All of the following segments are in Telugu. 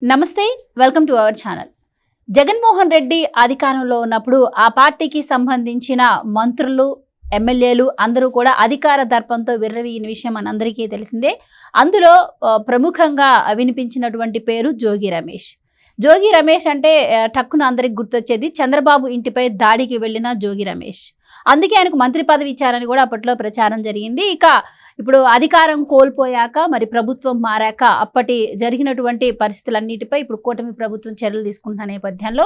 నమస్తే, welcome to our channel. Jaganmohan Reddy అధికారంలో ఉన్నప్పుడు ఆ పార్టీకి సంబంధించిన మంత్రులు, ఎమ్మెల్యేలు అందరూ కూడా అధికార దర్పంతో విర్రవీగిన విషయం మనందరికీ తెలిసిందే. అందులో ప్రముఖంగా వినిపించినటువంటి పేరు జోగి రమేష్. జోగి రమేష్ అంటే టక్కున అందరికి గుర్తొచ్చేది చంద్రబాబు ఇంటిపై దాడికి వెళ్ళిన జోగి రమేష్. అందుకే ఆయనకు మంత్రి పదవి ఇచ్చారని కూడా అప్పట్లో ప్రచారం జరిగింది. ఇక ఇప్పుడు అధికారం కోల్పోయాక మరి ప్రభుత్వం మారాక అప్పటి జరిగినటువంటి పరిస్థితులన్నిటిపై ఇప్పుడు కూటమి ప్రభుత్వం చర్యలు తీసుకుంటున్న నేపథ్యంలో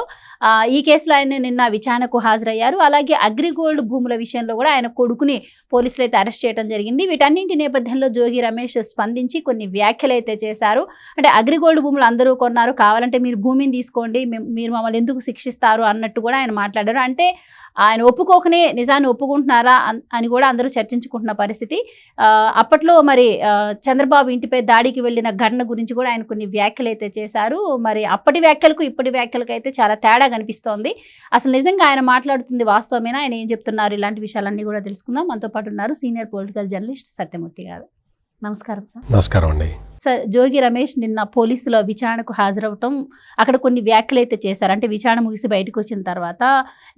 ఈ కేసులో ఆయన నిన్న విచారణకు హాజరయ్యారు. అలాగే అగ్రిగోల్డ్ భూముల విషయంలో కూడా ఆయన కొడుకుని పోలీసులు అయితే అరెస్ట్ చేయడం జరిగింది. వీటన్నింటి నేపథ్యంలో జోగి రమేష్ స్పందించి కొన్ని వ్యాఖ్యలు అయితే చేశారు. అంటే అగ్రిగోల్డ్ భూములు అందరూ కొన్నారు, కావాలంటే మీరు భూమిని తీసుకోండి, మీరు మమ్మల్ని ఎందుకు శిక్షిస్తారు అన్నట్టు కూడా ఆయన మాట్లాడారు. అంటే ఆయన ఒప్పుకోకనే నిజాన్ని ఒప్పుకుంటున్నారా అని కూడా అందరూ చర్చించుకుంటున్న పరిస్థితి. అప్పట్లో మరి చంద్రబాబు ఇంటిపై దాడికి వెళ్ళిన ఘటన గురించి కూడా ఆయన కొన్ని వ్యాఖ్యలు అయితే చేశారు. మరి అప్పటి వ్యాఖ్యలకు ఇప్పటి వ్యాఖ్యలకు అయితే చాలా తేడా కనిపిస్తోంది. అసలు నిజంగా ఆయన మాట్లాడుతుంది వాస్తవమేనా, ఆయన ఏం చెప్తున్నారు, ఇలాంటి విషయాలన్నీ కూడా తెలుసుకుందాం. మనతో పాటు ఉన్నారు సీనియర్ పొలిటికల్ జర్నలిస్ట్ సత్యమూర్తి గారు. నమస్కారం సార్. నమస్కారం అండి. సార్, జోగి రమేష్ నిన్న పోలీసుల విచారణకు హాజరవటం, అక్కడ కొన్ని వ్యాఖ్యలు అయితే చేశారు. అంటే విచారణ ముగిసి బయటకు వచ్చిన తర్వాత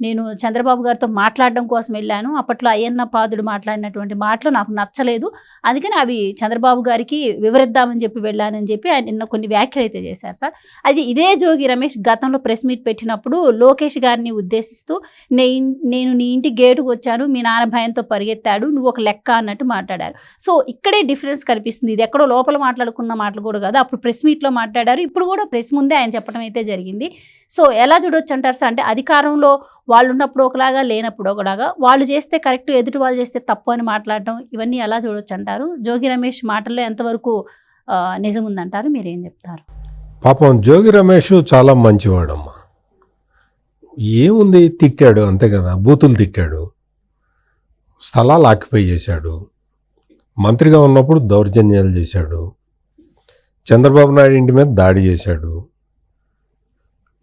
నేను చంద్రబాబు గారితో మాట్లాడడం కోసం వెళ్ళాను, అప్పట్లో అయ్యన్న పాదుడు మాట్లాడినటువంటి మాటలు నాకు నచ్చలేదు, అందుకని అవి చంద్రబాబు గారికి వివరిద్దామని చెప్పి వెళ్ళానని చెప్పి ఆయన నిన్న కొన్ని వ్యాఖ్యలు అయితే చేశారు సార్. అది ఇదే జోగి రమేష్ గతంలో ప్రెస్ మీట్ పెట్టినప్పుడు లోకేష్ గారిని ఉద్దేశిస్తూ నేను నీ ఇంటి గేటుకు వచ్చాను, మీ నాన్న భయంతో పరిగెత్తాడు, నువ్వు ఒక లెక్క అన్నట్టు మాట్లాడారు. సో ఇక్కడే డిఫరెన్స్ కనిపిస్తుంది. ఇది ఎక్కడో లోపల మాట్లాడుకున్న మాటలు కూడా కాదు, అప్పుడు ప్రెస్ మీట్లో మాట్లాడారు, ఇప్పుడు కూడా ప్రెస్ ముందే ఆయన చెప్పడం అయితే జరిగింది. సో ఎలా చూడొచ్చు అంటారు సార్? అంటే అధికారంలో వాళ్ళు ఉన్నప్పుడు ఒకలాగా, లేనప్పుడు ఒకలాగా, వాళ్ళు చేస్తే కరెక్ట్, ఎదుటి వాళ్ళు చేస్తే తప్పు అని మాట్లాడటం, ఇవన్నీ ఎలా చూడొచ్చు అంటారు? జోగి రమేష్ మాటల్లో ఎంతవరకు నిజం ఉందంటారు? మీరేం చెప్తారు? పాపం జోగి రమేష్ చాలా మంచివాడమ్మా. ఏముంది, తిట్టాడు అంతే కదా, బూతులు తిట్టాడు, స్థలాలు ఆక్యుపై చేశాడు, మంత్రిగా ఉన్నప్పుడు దౌర్జన్యాలు చేశాడు, చంద్రబాబు నాయుడు ఇంటి మీద దాడి చేశాడు,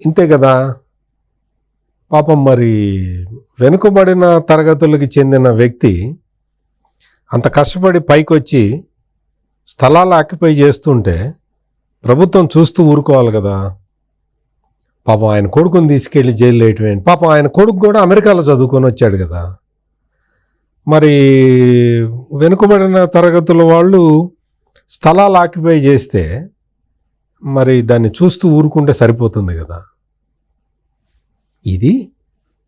ఇంతే కదా. పాపం మరి వెనుకబడిన తరగతులకి చెందిన వ్యక్తి అంత కష్టపడి పైకి వచ్చి స్థలాలు ఆక్యుపై చేస్తుంటే ప్రభుత్వం చూస్తూ ఊరుకోవాలి కదా. పాపం ఆయన కొడుకుని తీసుకెళ్ళి జైలు వేయటమేంటి? పాపం ఆయన కొడుకు కూడా అమెరికాలో చదువుకొని వచ్చాడు కదా. మరి వెనుకబడిన తరగతుల వాళ్ళు స్థలాలు ఆక్యుపై చేస్తే మరి దాన్ని చూస్తూ ఊరుకుంటే సరిపోతుంది కదా. ఇది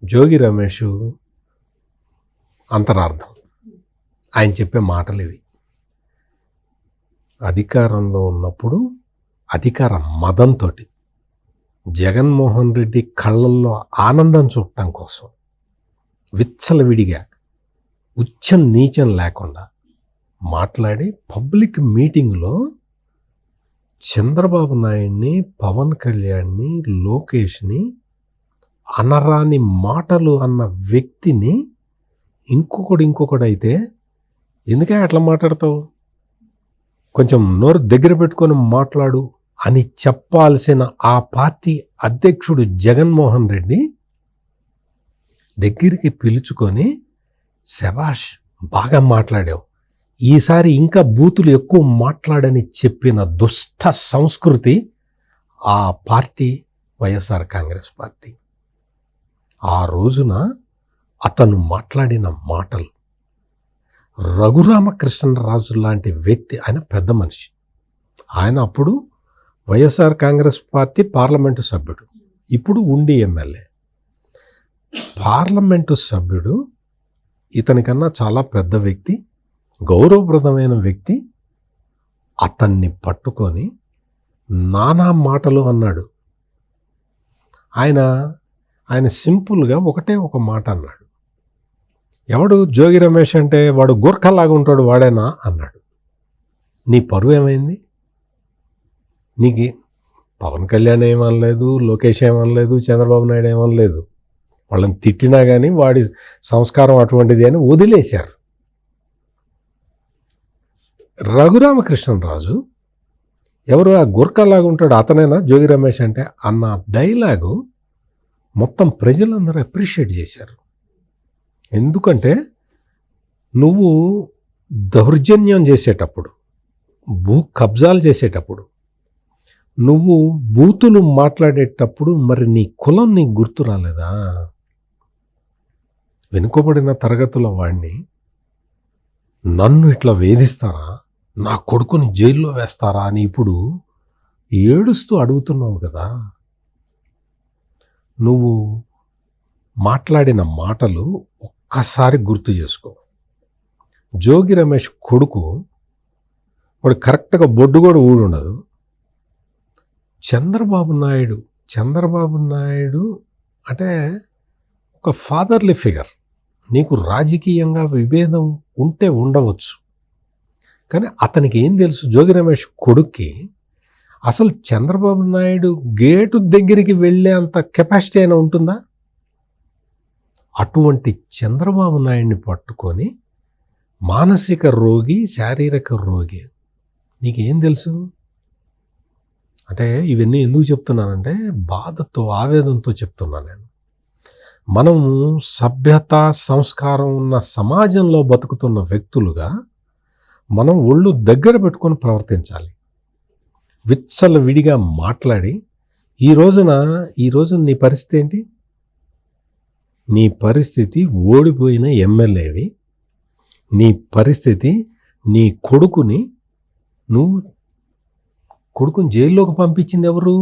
జోగి రమేష్ అంతరార్థం, ఆయన చెప్పే మాటలు ఇవి. అధికారంలో ఉన్నప్పుడు అధికార మదంతో జగన్మోహన్ రెడ్డి కళ్ళల్లో ఆనందం చూడటం కోసం విచ్చలవిడిగా ఉచ్చం నీచం లేకుండా మాట్లాడి పబ్లిక్ మీటింగ్లో చంద్రబాబు నాయుడిని, పవన్ కళ్యాణ్ని, లోకేష్ని అనరాని మాటలు అన్న వ్యక్తిని ఇంకొకడు అయితే ఎందుకే అట్లా మాట్లాడతావు, కొంచెం నోరు దగ్గర పెట్టుకొని మాట్లాడు అని చెప్పాల్సిన ఆ పార్టీ అధ్యక్షుడు జగన్మోహన్ రెడ్డి దగ్గరికి పిలుచుకొని శభాష్ బాగా మాట్లాడావు, ఈసారి ఇంకా బూతులు ఎక్కువ మాట్లాడని చెప్పిన దుష్ట సంస్కృతి ఆ పార్టీ వైఎస్ఆర్ కాంగ్రెస్ పార్టీ. ఆ రోజున అతను మాట్లాడిన మాటలు, రఘురామకృష్ణరాజు లాంటి వ్యక్తి, ఆయన పెద్ద మనిషి, ఆయన అప్పుడు వైఎస్ఆర్ కాంగ్రెస్ పార్టీ పార్లమెంటు సభ్యుడు, ఇప్పుడు ఉండి ఎమ్మెల్యే. పార్లమెంటు సభ్యుడు, ఇతనికన్నా చాలా పెద్ద వ్యక్తి, గౌరవప్రదమైన వ్యక్తి, అతన్ని పట్టుకొని నానా మాటలు అన్నాడు. ఆయన సింపుల్గా ఒకటే ఒక మాట అన్నాడు, ఎవడు జోగి రమేష్ అంటే వాడు గూర్ఖలాగా ఉంటాడు వాడేనా అన్నాడు. నీ పరువు ఏమైంది? నీకు పవన్ కళ్యాణ్ ఏమనలేదు, లోకేష్ ఏమనలేదు, చంద్రబాబు నాయుడు ఏమనలేదు, వాళ్ళని తిట్టినా కానీ వాడి సంస్కారం అటువంటిది అని వదిలేశారు. రఘురామకృష్ణరాజు ఎవరు, ఆ గుర్ఖలాగా ఉంటాడు అతనేనా జోగి రమేష్ అంటే అన్న డైలాగు మొత్తం ప్రజలందరూ అప్రిషియేట్ చేశారు. ఎందుకంటే నువ్వు దౌర్జన్యం చేసేటప్పుడు, భూ కబ్జాలు చేసేటప్పుడు, నువ్వు బూతులు మాట్లాడేటప్పుడు మరి నీ కులం నీకు గుర్తు రాలేదా? వెనుకబడిన తరగతుల వాడిని నన్ను ఇట్లా వేధిస్తారా, నా కొడుకుని జైల్లో వేస్తారా అని ఇప్పుడు ఏడుస్తూ అడుగుతున్నావు కదా. నువ్వు మాట్లాడిన మాటలు ఒక్కసారి గుర్తు చేసుకో. జోగి రమేష్ కొడుకు వాడు కరెక్ట్గా బొడ్డు కూడా ఊడుండదు. చంద్రబాబు నాయుడు అంటే ఒక ఫాదర్లీ ఫిగర్. నీకు రాజకీయంగా విభేదం ఉంటే ఉండవచ్చు, కానీ అతనికి ఏం తెలుసు? జోగి రమేష్ కొడుక్కి అసలు చంద్రబాబు నాయుడు గేటు దగ్గరికి వెళ్ళే అంత కెపాసిటీ అయినా ఉంటుందా? అటువంటి చంద్రబాబు నాయుడిని పట్టుకొని మానసిక రోగి, శారీరక రోగి, నీకేం తెలుసు? అంటే ఇవన్నీ ఎందుకు చెప్తున్నానంటే బాధతో, ఆవేదనతో చెప్తున్నాను నేను. మనము సభ్యత, సంస్కారం ఉన్న సమాజంలో బతుకుతున్న వ్యక్తులుగా మనం ఒళ్ళు దగ్గర పెట్టుకొని ప్రవర్తించాలి. విచ్చల విడిగా మాట్లాడి ఈ రోజున నీ పరిస్థితి ఏంటి? నీ పరిస్థితి ఓడిపోయిన ఎమ్మెల్యేవి. నీ పరిస్థితి నీ కొడుకుని జైల్లోకి పంపించింది ఎవరు?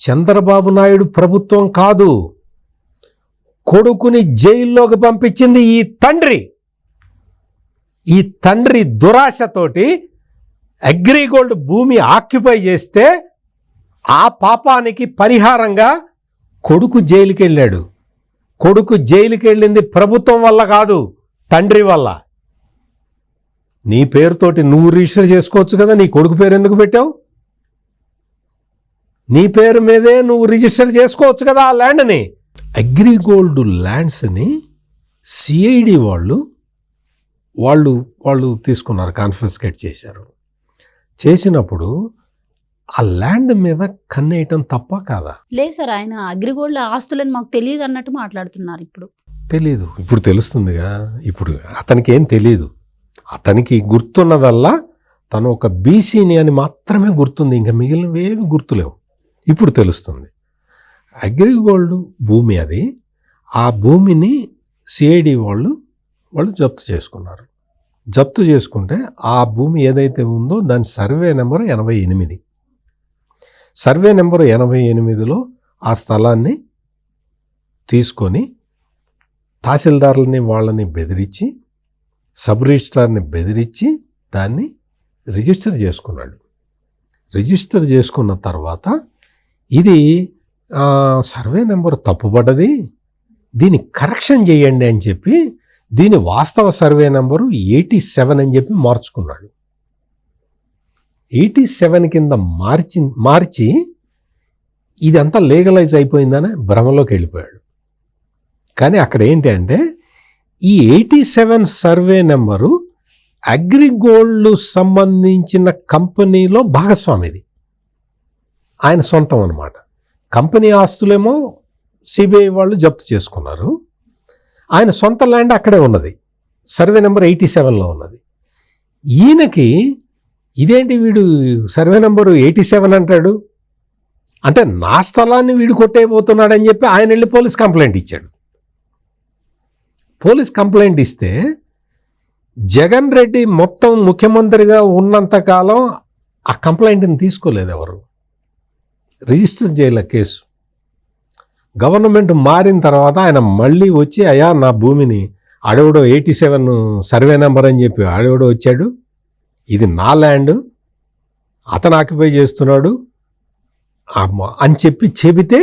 చంద్రబాబు నాయుడు ప్రభుత్వం కాదు. కొడుకుని జైల్లోకి పంపించింది ఈ తండ్రి. ఈ తండ్రి దురాశతోటి అగ్రిగోల్డ్ భూమి ఆక్యుపై చేస్తే ఆ పాపానికి పరిహారంగా కొడుకు జైలుకి వెళ్ళాడు. కొడుకు జైలుకి వెళ్ళింది ప్రభుత్వం వల్ల కాదు, తండ్రి వల్ల. నీ పేరుతోటి నువ్వు రిజిస్టర్ చేసుకోవచ్చు కదా. నీ కొడుకు పేరు ఎందుకు పెట్టావు? నీ పేరు మీదే నువ్వు రిజిస్టర్ చేసుకోవచ్చు కదా ఆ ల్యాండ్ని. అగ్రిగోల్డ్ ల్యాండ్స్ని సిఐడి వాళ్ళు తీసుకున్నారు, కాన్ఫిస్కేట్ చేశారు. చేసినప్పుడు ఆ ల్యాండ్ మీద కన్నేయటం తప్ప కాదా? లేదు సార్, ఆయన అగ్రిగోల్డ్ ఆస్తులని మాకు తెలియదు అన్నట్టు మాట్లాడుతున్నారు. ఇప్పుడు తెలుస్తుందిగా. ఇప్పుడు అతనికి ఏం తెలీదు. అతనికి గుర్తున్నదల్లా తను ఒక బీసీని అని మాత్రమే గుర్తుంది, ఇంకా మిగిలినవి ఏమి గుర్తులేవు. ఇప్పుడు తెలుస్తుంది. అగ్రిగోల్డ్ భూమి అది. ఆ భూమిని సిఐడి వాళ్ళు జప్తు చేసుకున్నారు. జప్తు చేసుకుంటే ఆ భూమి ఏదైతే ఉందో దాని సర్వే నెంబర్ 88. సర్వే నెంబర్ 88లో ఆ స్థలాన్ని తీసుకొని తహసీల్దారులని వాళ్ళని బెదిరించి, సబ్ రిజిస్ట్రార్ని బెదిరించి దాన్ని రిజిస్టర్ చేసుకున్నాడు. రిజిస్టర్ చేసుకున్న తర్వాత ఇది సర్వే నెంబర్ తప్పుపడ్డది, దీన్ని కరెక్షన్ చేయండి అని చెప్పి దీని వాస్తవ సర్వే నెంబరు 87 అని చెప్పి మార్చుకున్నాడు. 87 కింద మార్చి ఇదంతా లీగలైజ్ అయిపోయిందని భ్రమలోకి వెళ్ళిపోయాడు. కానీ అక్కడ ఏంటి అంటే ఈ 87 సర్వే నెంబరు అగ్రిగోల్డ్ సంబంధించిన కంపెనీలో భాగస్వామిది, ఆయన సొంతం అన్నమాట. కంపెనీ ఆస్తులేమో సిబిఐ వాళ్ళు జప్తు చేసుకున్నారు. ఆయన సొంత ల్యాండ్ అక్కడే ఉన్నది, సర్వే నెంబర్ 87లో ఉన్నది. ఈయనకి ఇదేంటి, వీడు సర్వే నెంబరు 87 అంటాడు అంటే నా స్థలాన్ని వీడు కొట్టేయబోతున్నాడు అని చెప్పి ఆయన వెళ్ళి పోలీస్ కంప్లైంట్ ఇచ్చాడు. పోలీస్ కంప్లైంట్ ఇస్తే జగన్ రెడ్డి మొత్తం ముఖ్యమంత్రిగా ఉన్నంతకాలం ఆ కంప్లైంట్ని తీసుకోలేదు ఎవరు, రిజిస్టర్ చేయలే కేసు. గవర్నమెంట్ మారిన తర్వాత ఆయన మళ్ళీ వచ్చి అయ్యా నా భూమిని ఆడెవడో 87 సర్వే నెంబర్ అని చెప్పి ఆడెవడో వచ్చాడు, ఇది నా ల్యాండ్, అతను ఆక్యుపై చేస్తున్నాడు అని చెబితే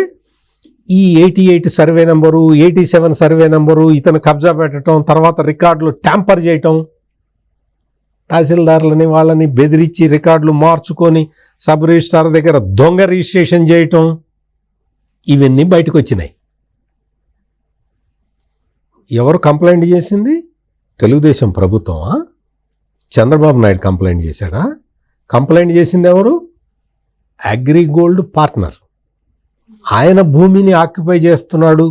ఈ 88 సర్వే నెంబరు 87 సర్వే నెంబరు ఇతను కబ్జా పెట్టడం, తర్వాత రికార్డులు ట్యాంపర్ చేయటం, తహసీల్దారులని వాళ్ళని బెదిరించి రికార్డులు మార్చుకొని సబ్ రిజిస్ట్రార్ దగ్గర దొంగ రిజిస్ట్రేషన్ చేయటం, ఇవన్నీ బయటకు వచ్చినాయి. ఎవరు కంప్లైంట్ చేసింది? తెలుగుదేశం ప్రభుత్వమా? చంద్రబాబు నాయుడు కంప్లైంట్ చేశాడా? కంప్లైంట్ చేసింది ఎవరు? అగ్రిగోల్డ్ పార్ట్నర్. ఆయన భూమిని ఆక్యుపై చేస్తున్నాడు.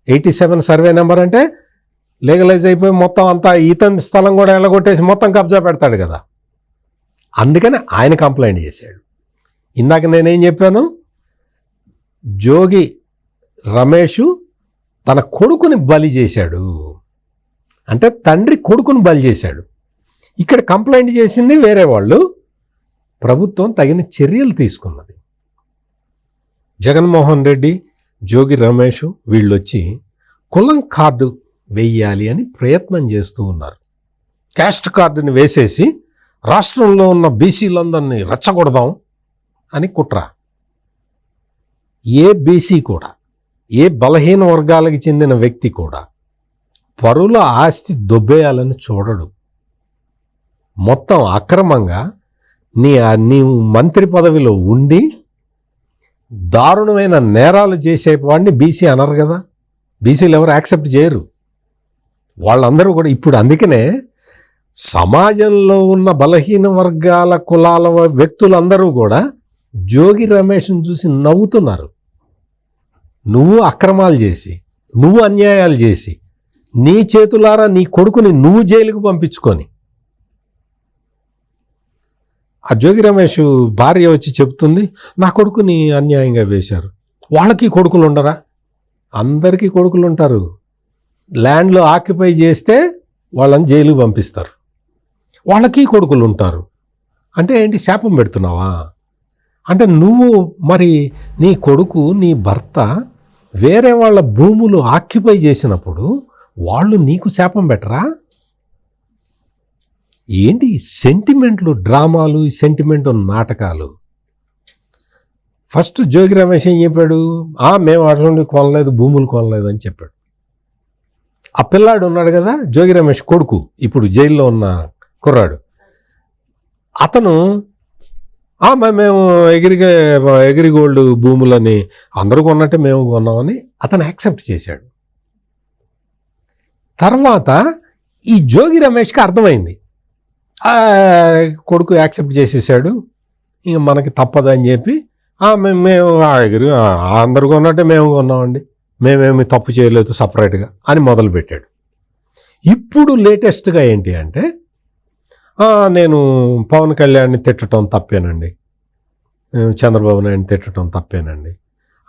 87 సర్వే నెంబర్ అంటే లీగలైజ్ అయిపోయి మొత్తం అంతా ఇతని స్థలం కూడా ఎల్లగొట్టేసి మొత్తం కబ్జా పెడతాడు కదా. అందుకని ఆయన కంప్లైంట్ చేశాడు. ఇందాక నేనేం చెప్పాను, జోగి రమేష్ తన కొడుకుని బలి చేశాడు అంటే తండ్రి కొడుకుని బలి చేశాడు. ఇక్కడ కంప్లైంట్ చేసింది వేరే వాళ్ళు, ప్రభుత్వం తగిన చర్యలు తీసుకున్నది. జగన్మోహన్ రెడ్డి, జోగి రమేష్ వీళ్ళొచ్చి కులం కార్డు వేయాలి అని ప్రయత్నం చేస్తూ ఉన్నారు. క్యాస్ట్ కార్డుని వేసేసి రాష్ట్రంలో ఉన్న బీసీలందరినీ రెచ్చగొడదాం అని కుట్ర. ఏ బీసీ కూడా, ఏ బలహీన వర్గాలకు చెందిన వ్యక్తి కూడా పరుల ఆస్తి దొబ్బేయాలని చూడడు. మొత్తం అక్రమంగా నీవు మంత్రి పదవిలో ఉండి దారుణమైన నేరాలు చేసేవాడిని బీసీ అనరు కదా. బీసీలు ఎవరు యాక్సెప్ట్ చేయరు. వాళ్ళందరూ కూడా ఇప్పుడు అందుకనే సమాజంలో ఉన్న బలహీన వర్గాల కులాల వ్యక్తులందరూ కూడా జోగి రమేష్ను చూసి నవ్వుతున్నారు. నువ్వు అక్రమాలు చేసి, నువ్వు అన్యాయాలు చేసి, నీ చేతులారా నీ కొడుకుని నువ్వు జైలుకు పంపించుకొని, ఆ జోగి రమేష్ భార్య వచ్చి చెప్తుంది, నా కొడుకుని అన్యాయంగా వేశారు. వాళ్ళకి కొడుకులు ఉండరా? అందరికీ కొడుకులు ఉంటారు. ల్యాండ్లో ఆక్యుపై చేస్తే వాళ్ళని జైలుకు పంపిస్తారు. వాళ్ళకి కొడుకులు ఉంటారు. అంటే ఏంటి, శాపం పెడుతున్నావా? అంటే నువ్వు మరి నీ కొడుకు, నీ భర్త వేరే వాళ్ళ భూములు ఆక్యుపై చేసినప్పుడు వాళ్ళు నీకు శాపం పెట్టరా? ఏంటి సెంటిమెంట్లు, డ్రామాలు, సెంటిమెంట్ నాటకాలు. ఫస్ట్ జోగి రమేష్ ఏం చెప్పాడు, మేము అటువంటి కొనలేదు, భూములు కొనలేదు అని చెప్పాడు. ఆ పిల్లాడు ఉన్నాడు కదా, జోగి రమేష్ కొడుకు, ఇప్పుడు జైల్లో ఉన్న కుర్రాడు, అతను మేము ఎగిరిగోల్డ్ భూములని అందరూ కొన్నట్టే మేము కొన్నామని అతను యాక్సెప్ట్ చేశాడు. తర్వాత ఈ జోగి రమేష్కి అర్థమైంది, కొడుకు యాక్సెప్ట్ చేసేసాడు, ఇంక మనకి తప్పదని చెప్పి మేము అందరు కొన్నట్టే మేము కొన్నామండి, మేమేమి తప్పు చేయలేదు సపరేట్గా అని మొదలుపెట్టాడు. ఇప్పుడు లేటెస్ట్గా ఏంటి అంటే, నేను పవన్ కళ్యాణ్ని తిట్టడం తప్పేనండి, చంద్రబాబు నాయుడిని తిట్టడం తప్పేనండి,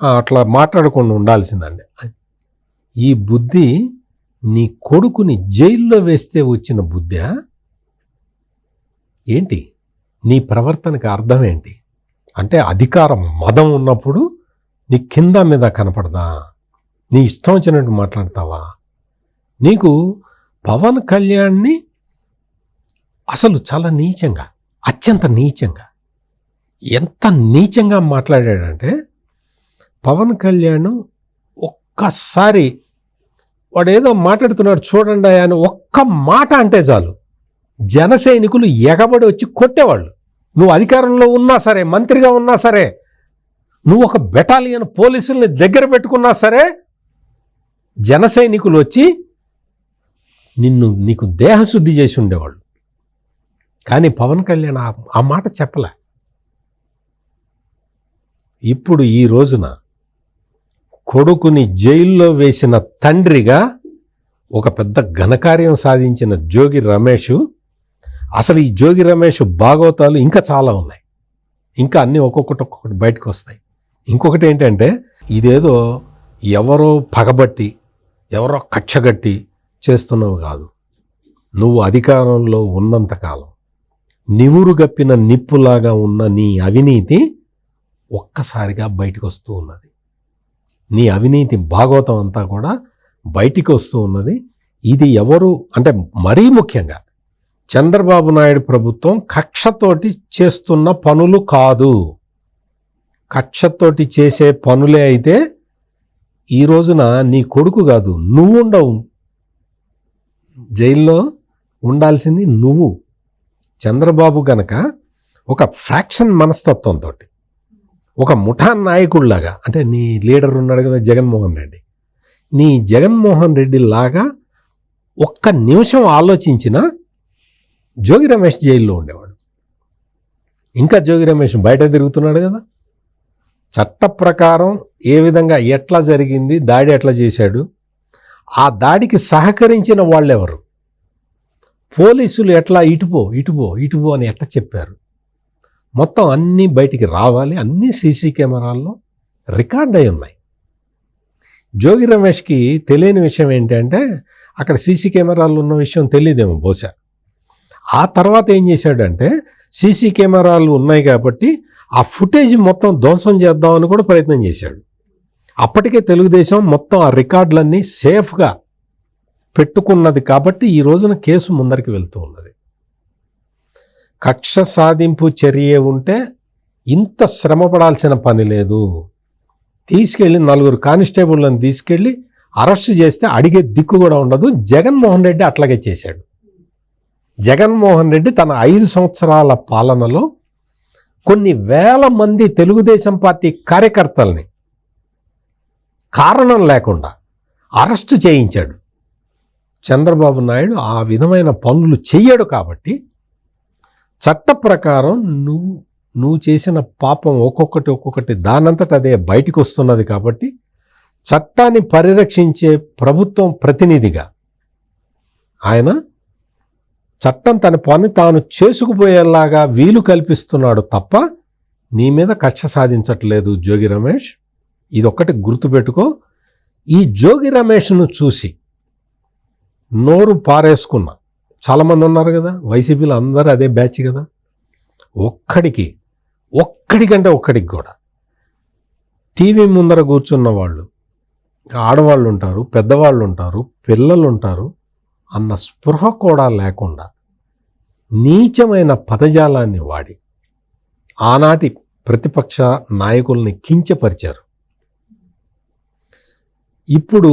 అట్లా మాట్లాడకుండా ఉండాల్సిందండి. ఈ బుద్ధి నీ కొడుకుని జైల్లో వేస్తే వచ్చిన బుద్ధా ఏంటి? నీ ప్రవర్తనకు అర్థం ఏంటి? అంటే అధికారం మదం ఉన్నప్పుడు నీ కింద మీద కనపడదా? నీ ఇష్టం వచ్చినట్టు మాట్లాడతావా? నీకు పవన్ కళ్యాణ్ని అసలు చాలా నీచంగా, అత్యంత నీచంగా, ఎంత నీచంగా మాట్లాడాడంటే, పవన్ కళ్యాణ్ ఒక్కసారి వాడు ఏదో మాట్లాడుతున్నాడు చూడండి అని ఒక్క మాట అంటే చాలు జన సైనికులు ఎగబడి వచ్చి కొట్టేవాళ్ళు. నువ్వు అధికారంలో ఉన్నా సరే, మంత్రిగా ఉన్నా సరే, నువ్వు ఒక బెటాలియన్ పోలీసుల్ని దగ్గర పెట్టుకున్నా సరే, జన సైనికులు వచ్చి నీకు దేహశుద్ధి చేసి ఉండేవాళ్ళు. కానీ పవన్ కళ్యాణ్ ఆ మాట చెప్పలే. ఇప్పుడు ఈ రోజున కొడుకుని జైల్లో వేసిన తండ్రిగా ఒక పెద్ద ఘనకార్యం సాధించిన జోగి రమేష్, అసలు ఈ జోగి రమేష్ భాగవతాలు ఇంకా చాలా ఉన్నాయి, ఇంకా అన్నీ ఒక్కొక్కటి బయటకు వస్తాయి. ఇంకొకటి ఏంటంటే, ఇదేదో ఎవరో పగబట్టి, ఎవరో కక్షగట్టి చేస్తున్నావు కాదు. నువ్వు అధికారంలో ఉన్నంతకాలం నివురుగప్పిన నిప్పులాగా ఉన్న నీ అవినీతి ఒక్కసారిగా బయటకు వస్తూ ఉన్నది. నీ అవినీతి భాగవతం అంతా కూడా బయటికి వస్తూ ఉన్నది. ఇది ఎవరు అంటే, మరీ ముఖ్యంగా చంద్రబాబు నాయుడు ప్రభుత్వం కక్షతోటి చేస్తున్న పనులు కాదు. కక్షతోటి చేసే పనులే అయితే ఈ రోజున నీ కొడుకు కాదు, నువ్వు ఉండవు. జైల్లో ఉండాల్సింది నువ్వు. చంద్రబాబు గనక ఒక ఫ్రాక్షన్ మనస్తత్వంతో, ఒక ముఠా నాయకుడిలాగా, అంటే నీ లీడర్ ఉన్నాడు కదా జగన్మోహన్ రెడ్డి, నీ జగన్మోహన్ రెడ్డి లాగా ఒక్క నిమిషం ఆలోచించిన జోగి రమేష్ జైల్లో ఉండేవాడు. ఇంకా జోగి రమేష్ బయట తిరుగుతున్నాడు కదా. చట్ట ప్రకారం ఏ విధంగా ఎట్లా జరిగింది, దాడి ఎట్లా చేశాడు, ఆ దాడికి సహకరించిన వాళ్ళెవరు, పోలీసులు ఎట్లా ఇటుపో అని ఎట్లా చెప్పారు, మొత్తం అన్నీ బయటికి రావాలి, అన్నీ సీసీ కెమెరాల్లో రికార్డ్ అయి ఉన్నాయి. జోగి రమేష్కి తెలియని విషయం ఏంటంటే అక్కడ సీసీ కెమెరాలు ఉన్న విషయం తెలియదేమో బహుశా. ఆ తర్వాత ఏం చేశాడంటే సీసీ కెమెరాలు ఉన్నాయి కాబట్టి ఆ ఫుటేజ్ మొత్తం ధ్వంసం చేద్దామని కూడా ప్రయత్నం చేశాడు. అప్పటికే తెలుగుదేశం మొత్తం ఆ రికార్డులన్నీ సేఫ్గా పెట్టుకున్నది కాబట్టి ఈ రోజున కేసు ముందరికి వెళ్తూ ఉన్నది. కక్ష సాధింపు చర్య ఉంటే ఇంత శ్రమ పడాల్సిన పని లేదు. తీసుకెళ్ళి 4 కానిస్టేబుల్లను తీసుకెళ్ళి అరెస్టు చేస్తే అడిగే దిక్కు కూడా ఉండదు. జగన్మోహన్ రెడ్డి అట్లాగే చేశాడు. జగన్మోహన్ రెడ్డి తన 5 సంవత్సరాల పాలనలో కొన్ని వేల మంది తెలుగుదేశం పార్టీ కార్యకర్తల్ని కారణం లేకుండా అరెస్టు చేయించాడు. చంద్రబాబు నాయుడు ఆ విధమైన పనులు చెయ్యడు కాబట్టి చట్ట ప్రకారం నువ్వు చేసిన పాపం ఒక్కొక్కటి దానంతట అదే బయటికి వస్తున్నది కాబట్టి చట్టాన్ని పరిరక్షించే ప్రభుత్వం ప్రతినిధిగా ఆయన చట్టం తన పని తాను చేసుకుపోయేలాగా వీలు కల్పిస్తున్నాడు తప్ప నీ మీద కక్ష సాధించట్లేదు జోగి రమేష్. ఇదొక్కటి గుర్తుపెట్టుకో. ఈ జోగి రమేష్ను చూసి నోరు పారేసుకున్న చాలామంది ఉన్నారు కదా, వైసీపీలో అందరూ అదే బ్యాచ్ కదా. ఒక్కడికంటే ఒక్కడికి కూడా టీవీ ముందర కూర్చున్న వాళ్ళు, ఆడవాళ్ళు ఉంటారు, పెద్దవాళ్ళు ఉంటారు, పిల్లలు ఉంటారు అన్న స్పృహ కూడా లేకుండా నీచమైన పదజాలాన్ని వాడి ఆనాటి ప్రతిపక్ష నాయకుల్ని కించపరిచారు. ఇప్పుడు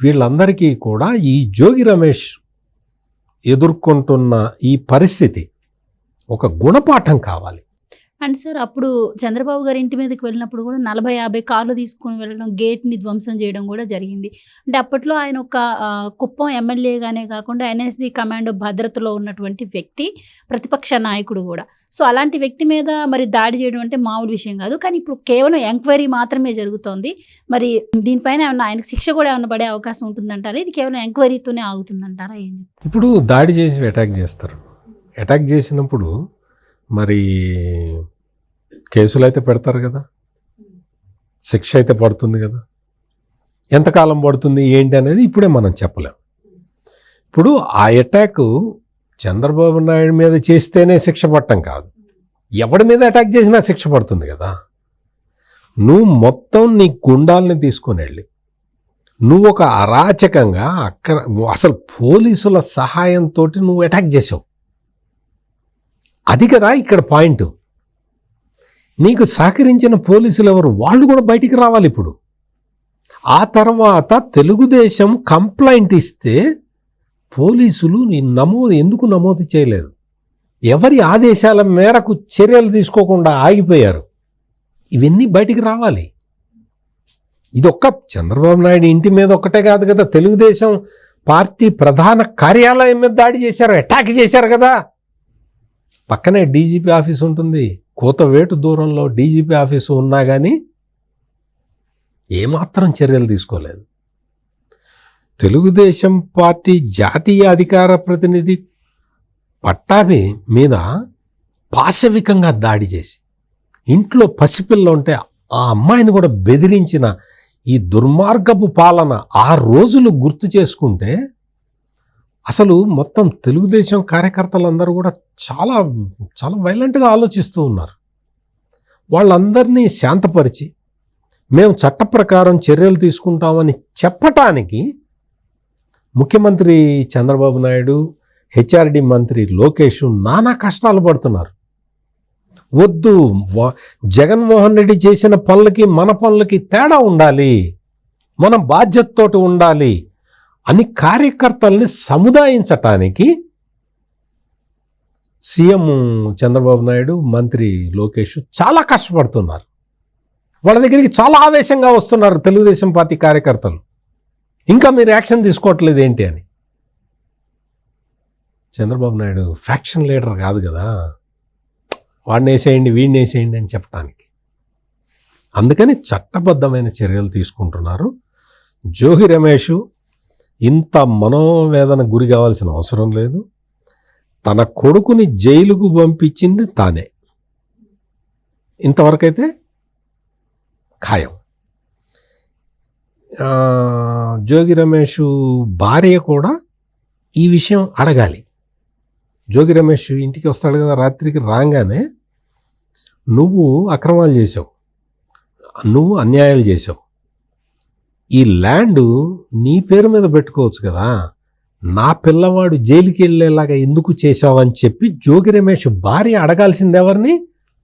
వీళ్ళందరికీ కూడా ఈ జోగి రమేష్ ఎదుర్కొంటున్న ఈ పరిస్థితి ఒక గుణపాఠం కావాలి. అండ్ సార్, అప్పుడు చంద్రబాబు గారి ఇంటి మీదకి వెళ్ళినప్పుడు కూడా 40-50 కార్లు తీసుకుని వెళ్ళడం, గేట్ని ధ్వంసం చేయడం కూడా జరిగింది. అంటే అప్పట్లో ఆయన ఒక కుప్పం ఎమ్మెల్యేగానే కాకుండా ఎన్ఎస్జీ కమాండో భద్రతలో ఉన్నటువంటి వ్యక్తి, ప్రతిపక్ష నాయకుడు కూడా. సో అలాంటి వ్యక్తి మీద మరి దాడి చేయడం అంటే మామూలు విషయం కాదు. కానీ ఇప్పుడు కేవలం ఎంక్వైరీ మాత్రమే జరుగుతోంది. మరి దీనిపైన ఏమన్నా ఆయనకు శిక్ష కూడా ఏమన్నా పడే అవకాశం ఉంటుందంటారా? ఇది కేవలం ఎంక్వైరీతోనే ఆగుతుందంటారా? ఏం చెప్తారు? ఇప్పుడు దాడి చేసి అటాక్ చేస్తారు. అటాక్ చేసినప్పుడు మరి కేసులు అయితే పెడతారు కదా, శిక్ష అయితే పడుతుంది కదా. ఎంతకాలం పడుతుంది ఏంటి అనేది ఇప్పుడే మనం చెప్పలేం. ఇప్పుడు ఆ అటాక్ చంద్రబాబు నాయుడు మీద చేస్తేనే శిక్ష పడటం కాదు, ఎవడి మీద అటాక్ చేసినా శిక్ష పడుతుంది కదా. నువ్వు మొత్తం నీ గుండాల్ని తీసుకొని వెళ్ళి నువ్వు ఒక అరాచకంగా అసలు పోలీసుల సహాయంతో నువ్వు అటాక్ చేసావు. అది కదా ఇక్కడ పాయింట్. నీకు సహకరించిన పోలీసులు ఎవరు? వాళ్ళు కూడా బయటికి రావాలి ఇప్పుడు. ఆ తర్వాత తెలుగుదేశం కంప్లైంట్ ఇస్తే పోలీసులు ఎందుకు నమోదు చేయలేదు? ఎవరి ఆదేశాల మేరకు చర్యలు తీసుకోకుండా ఆగిపోయారు? ఇవన్నీ బయటికి రావాలి. ఇదొక్క చంద్రబాబు నాయుడు ఇంటి మీద ఒక్కటే కాదు కదా, తెలుగుదేశం పార్టీ ప్రధాన కార్యాలయం మీద దాడి చేశారు, అటాక్ చేశారు కదా. పక్కనే డీజీపీ ఆఫీస్ ఉంటుంది, కోతవేటు దూరంలో డీజీపీ ఆఫీసు ఉన్నా కానీ ఏమాత్రం చర్యలు తీసుకోలేదు. తెలుగుదేశం పార్టీ జాతీయ అధికార ప్రతినిధి పట్టాభి మీద పాశవికంగా దాడి చేసి ఇంట్లో పసిపిల్ల ఉంటే ఆ అమ్మాయిని కూడా బెదిరించిన ఈ దుర్మార్గపు పాలన ఆ రోజులు గుర్తు చేసుకుంటే అసలు మొత్తం తెలుగుదేశం కార్యకర్తలందరూ కూడా చాలా చాలా వైలెంట్గా ఆలోచిస్తూ ఉన్నారు. వాళ్ళందరినీ శాంతపరిచి మేము చట్ట ప్రకారం చర్యలు తీసుకుంటామని చెప్పటానికి ముఖ్యమంత్రి చంద్రబాబు నాయుడు, హెచ్ఆర్డి మంత్రి లోకేష్ నానా కష్టాలు పడుతున్నారు. వద్దు, జగన్మోహన్ రెడ్డి చేసిన పనులకి మన పనులకి తేడా ఉండాలి, మనం బాధ్యతతోటి ఉండాలి అని కార్యకర్తల్ని సముదాయించటానికి సీఎం చంద్రబాబు నాయుడు, మంత్రి లోకేష్ చాలా కష్టపడుతున్నారు. వాళ్ళ దగ్గరికి చాలా ఆవేశంగా వస్తున్నారు తెలుగుదేశం పార్టీ కార్యకర్తలు. ఇంకా మీరు యాక్షన్ తీసుకోవట్లేదు ఏంటి అని. చంద్రబాబు నాయుడు ఫ్యాక్షన్ లీడర్ కాదు కదా, వాడిని వేసేయండి వీడిని వేసేయండి అని చెప్పడానికి. అందుకని చట్టబద్ధమైన చర్యలు తీసుకుంటున్నారు. జోగి రమేష్ ఇంత మనోవేదన గురి కావాల్సిన అవసరం లేదు. తన కొడుకుని జైలుకు పంపించింది తానే. ఇంతవరకైతే ఖాయం. జోగి రమేష్ భార్య కూడా ఈ విషయం అడగాలి. జోగి రమేష్ ఇంటికి వస్తాడు కదా, రాత్రికి రాగానే నువ్వు అక్రమాలు చేసావు, నువ్వు అన్యాయాలు చేసావు, ఈ ల్యాండ్ నీ పేరు మీద పెట్టుకోవచ్చు కదా, నా పిల్లవాడు జైలుకి వెళ్ళేలాగా ఎందుకు చేశావని చెప్పి జోగి రమేష్ భార్య అడగాల్సింది ఎవరిని?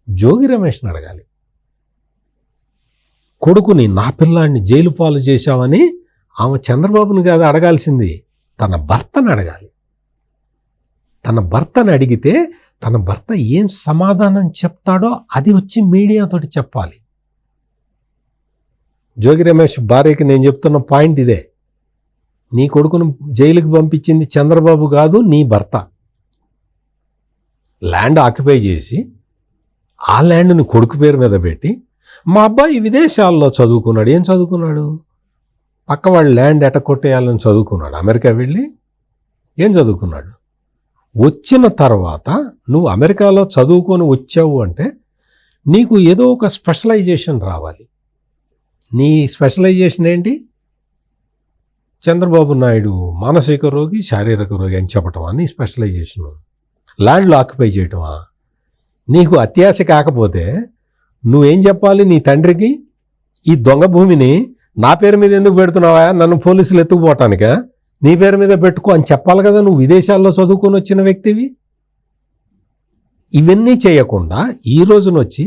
జోగి రమేష్ని అడగాలి. కొడుకుని, నా పిల్లాడిని జైలు పాలు చేశావని ఆమె చంద్రబాబుని కాదు అడగాల్సింది, తన భర్తను అడగాలి. తన భర్తను అడిగితే తన భర్త ఏం సమాధానం చెప్తాడో అది వచ్చి మీడియాతోటి చెప్పాలి. జోగి రమేష్ భార్యకి నేను చెప్తున్న పాయింట్ ఇదే. నీ కొడుకును జైలుకి పంపించింది చంద్రబాబు కాదు, నీ భర్త. ల్యాండ్ ఆక్యుపై చేసి ఆ ల్యాండ్ని కొడుకు పేరు మీద పెట్టి, మా అబ్బాయి విదేశాల్లో చదువుకున్నాడు. ఏం చదువుకున్నాడు? పక్క వాళ్ళ ల్యాండ్ ఎటకొట్టేయాలని చదువుకున్నాడు. అమెరికా వెళ్ళి ఏం చదువుకున్నాడు? వచ్చిన తర్వాత నువ్వు అమెరికాలో చదువుకొని వచ్చావు అంటే నీకు ఏదో ఒక స్పెషలైజేషన్ రావాలి. నీ స్పెషలైజేషన్ ఏంటి? చంద్రబాబు నాయుడు మానసిక రోగి, శారీరక రోగి అని చెప్పటమా నీ స్పెషలైజేషను? ల్యాండ్లో ఆక్యుపై చేయటమా? నీకు అత్యాశ కాకపోతే నువ్వేం చెప్పాలి నీ తండ్రికి? ఈ దొంగ భూమిని నా పేరు మీద ఎందుకు పెడుతున్నావా, నన్ను పోలీసులు ఎత్తుకుపోవటానికా, నీ పేరు మీద పెట్టుకో అని చెప్పాలి కదా. నువ్వు విదేశాల్లో చదువుకొని వచ్చిన వ్యక్తివి. ఇవన్నీ చేయకుండా ఈ రోజునొచ్చి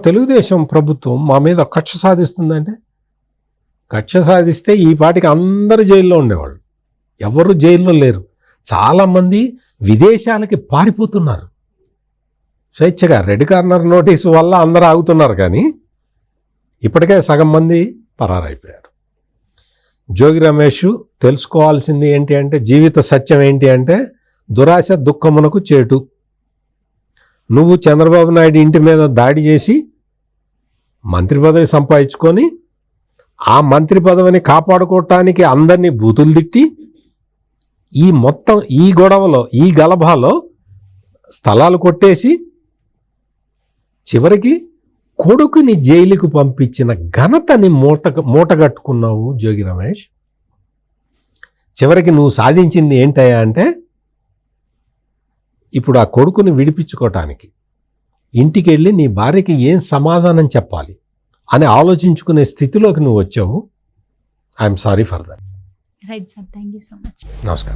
తెలుగుదేశం ప్రభుత్వం మా మీద కక్ష సాధిస్తుందంటే, కక్ష సాధిస్తే ఈ పాటికి అందరూ జైల్లో ఉండేవాళ్ళు. ఎవరు జైల్లో లేరు. చాలామంది విదేశాలకి పారిపోతున్నారు స్వేచ్ఛగా. రెడ్ కార్నర్ నోటీసు వల్ల అందరూ ఆగుతున్నారు, కానీ ఇప్పటికే సగం మంది పరారైపోయారు. జోగి రమేష్ తెలుసుకోవాల్సింది ఏంటి అంటే, జీవిత సత్యం ఏంటి అంటే, దురాశ దుఃఖమునకు చేటు. నువ్వు చంద్రబాబు నాయుడు ఇంటి మీద దాడి చేసి మంత్రి పదవి సంపాదించుకొని ఆ మంత్రి పదవిని కాపాడుకోవటానికి అందరినీ బూతులు తిట్టి ఈ గొడవలో, ఈ గలభాలో స్థలాలు కొట్టేసి చివరికి కొడుకుని జైలుకు పంపించిన ఘనతని మూటగట్టుకున్నావు జోగి రమేష్. చివరికి నువ్వు సాధించింది ఏంటయ్యా అంటే, ఇప్పుడు ఆ కొడుకుని విడిపించుకోవటానికి ఇంటికి వెళ్ళి నీ భార్యకి ఏం సమాధానం చెప్పాలి అని ఆలోచించుకునే స్థితిలోకి నువ్వు వచ్చావు. I'm sorry for that. Right sir, thank you so much. నమస్కారం.